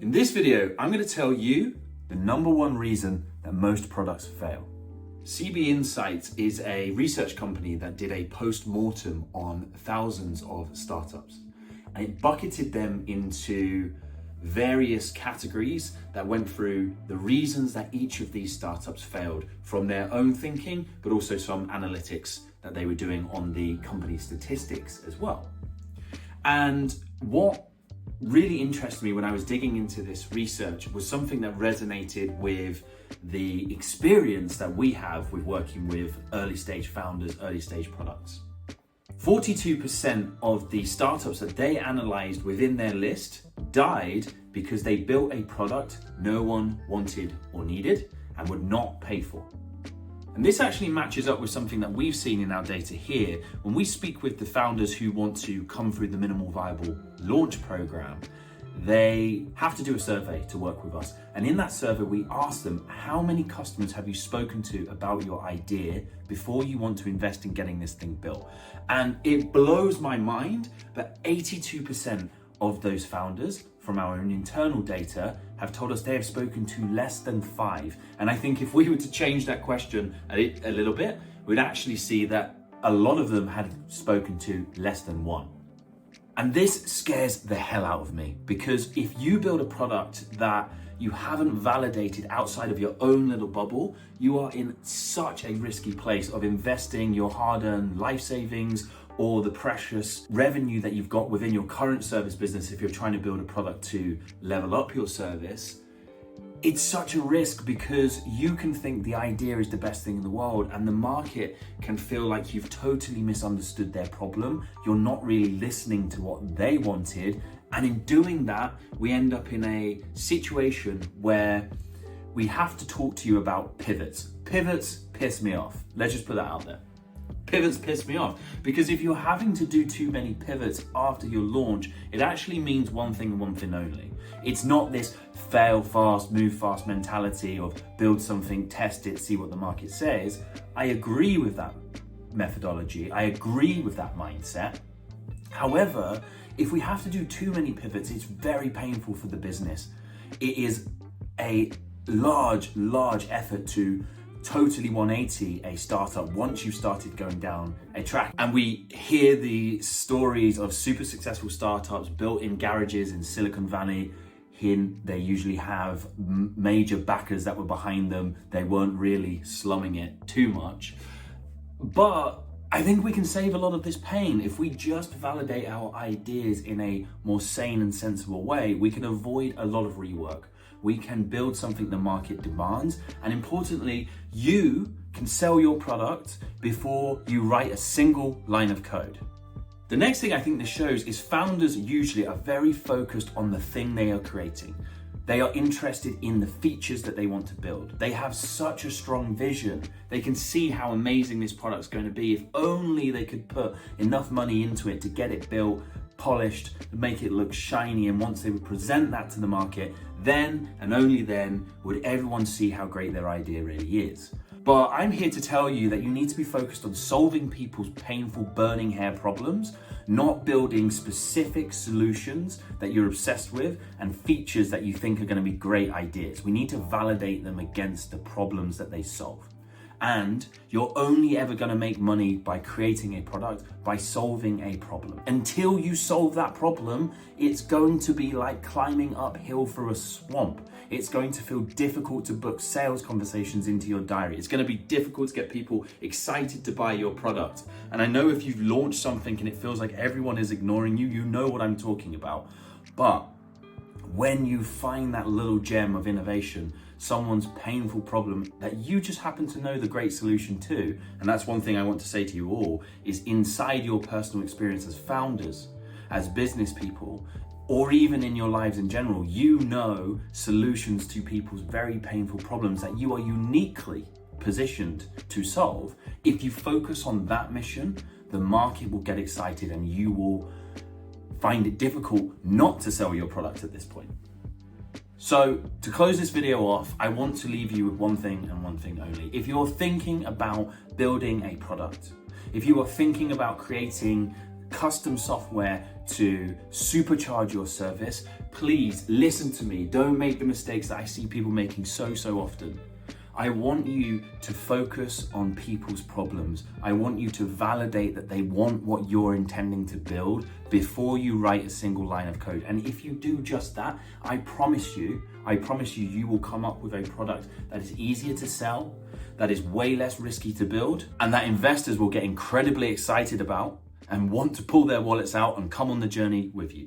In this video, I'm going to tell you the number one reason that most products fail. CB Insights is a research company that did a post-mortem on thousands of startups. And it bucketed them into various categories that went through the reasons that each of these startups failed from their own thinking, but also some analytics that they were doing on the company statistics as well. And what really interested me when I was digging into this research was something that resonated with the experience that we have with working with early stage founders, early stage products. 42% of the startups that they analyzed within their list died because they built a product no one wanted or needed and would not pay for. And this actually matches up with something that we've seen in our data here. When we speak with the founders who want to come through the minimal viable launch program, they have to do a survey to work with us. And in that survey, we ask them, how many customers have you spoken to about your idea before you want to invest in getting this thing built? And it blows my mind that 82% of those founders from our own internal data have told us they have spoken to less than 5. And I think if we were to change that question a little bit, we'd actually see that a lot of them had spoken to less than 1. And this scares the hell out of me, because if you build a product that you haven't validated outside of your own little bubble, you are in such a risky place of investing your hard-earned life savings or the precious revenue that you've got within your current service business if you're trying to build a product to level up your service. It's such a risk because you can think the idea is the best thing in the world and the market can feel like you've totally misunderstood their problem. You're not really listening to what they wanted. And in doing that, we end up in a situation where we have to talk to you about pivots. Pivots piss me off. Let's just put that out there. Pivots piss me off because if you're having to do too many pivots after your launch, it actually means one thing and one thing only. It's not this fail fast, move fast mentality of build something, test it, see what the market says. I agree with that methodology. I agree with that mindset. However, if we have to do too many pivots, it's very painful for the business. It is a large effort to totally 180 a startup once you've started going down a track. And we hear the stories of super successful startups built in garages in Silicon Valley. Here they usually have major backers that were behind them. They weren't really slumming it too much. But I think we can save a lot of this pain. If we just validate our ideas in a more sane and sensible way, we can avoid a lot of rework. We can build something the market demands. And importantly, you can sell your product before you write a single line of code. The next thing I think this shows is founders usually are very focused on the thing they are creating. They are interested in the features that they want to build. They have such a strong vision. They can see how amazing this product's going to be if only they could put enough money into it to get it built, polished, make it look shiny, and once they would present that to the market, then and only then would everyone see how great their idea really is. But I'm here to tell you that you need to be focused on solving people's painful burning hair problems, not building specific solutions that you're obsessed with and features that you think are going to be great ideas. We need to validate them against the problems that they solve. And you're only ever going to make money by creating a product, by solving a problem. Until you solve that problem, it's going to be like climbing uphill through a swamp. It's going to feel difficult to book sales conversations into your diary. It's going to be difficult to get people excited to buy your product. And I know if you've launched something and it feels like everyone is ignoring you, you know what I'm talking about. But when you find that little gem of innovation, someone's painful problem that you just happen to know the great solution to, and that's one thing I want to say to you all, is inside your personal experience as founders, as business people, or even in your lives in general, you know solutions to people's very painful problems that you are uniquely positioned to solve. If you focus on that mission, the market will get excited and you will find it difficult not to sell your product at this point. So to close this video off, I want to leave you with one thing and one thing only. If you're thinking about building a product, if you are thinking about creating custom software to supercharge your service, please listen to me. Don't make the mistakes that I see people making so often. I want you to focus on people's problems. I want you to validate that they want what you're intending to build before you write a single line of code. And if you do just that, I promise you, you will come up with a product that is easier to sell, that is way less risky to build, and that investors will get incredibly excited about and want to pull their wallets out and come on the journey with you.